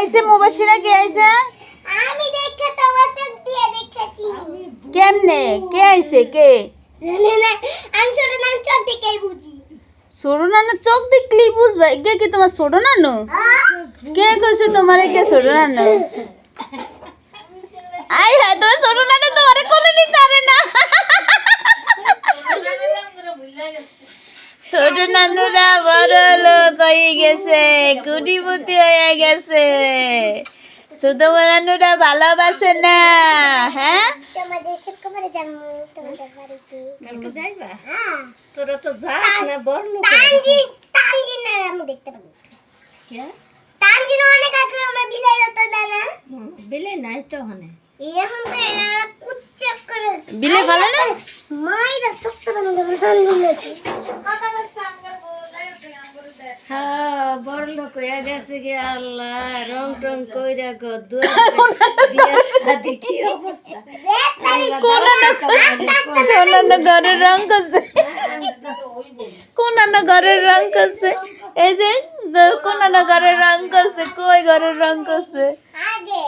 আইছে মুবাশিরা কে আইছে? আমি দেখে তোমার চোখ দিয়ে দেখেছি। কেমনে কে আইছে কে? জানি না, আমি ছোট নাম চোখ দেখেই বুঝি। ছোট নানু চোখ দেখলেই বুঝবা কে কি তোমার ছোট নানু? কে কইছে তোমারে কে ছোট নানু? আই হ্যাঁ তোমার ছোট নানু তোমারে কোলে নিতে পারে না। ছোট নানুরা বড় লোক হয়ে গেছে, কোটিপতি হয়ে গেছে। ছোট নানুরা ভালোবাসে না। হ্যাঁ তোমাদের শুক্রবারে যাবো তোমাদের বাড়িতে। কালকে যাইবা? হ্যাঁ। তোরা তো যাস না, বড় লোক। তানজিনের আমি দেখতে পাবো। তানজিন অনেক আগে আমার বিলাই হতো না। বিলে নাই তো হনে। এখন তো এরা কুচ্চাপ করে বিলে ভালো না? মাইরা তক্তা বানাতে বলে তানজিনকে। হ্যাঁ, বড় লোক হয়ে গেছে গে আল্লাহ, রং টং কইরা গো দুয়া শাদি কি অবস্থা। কোন না ঘরের রং করছে, কোন না ঘরের রং করছে, এই যে কোন না ঘরের রং করছে, কই ঘরের রং করছে আগে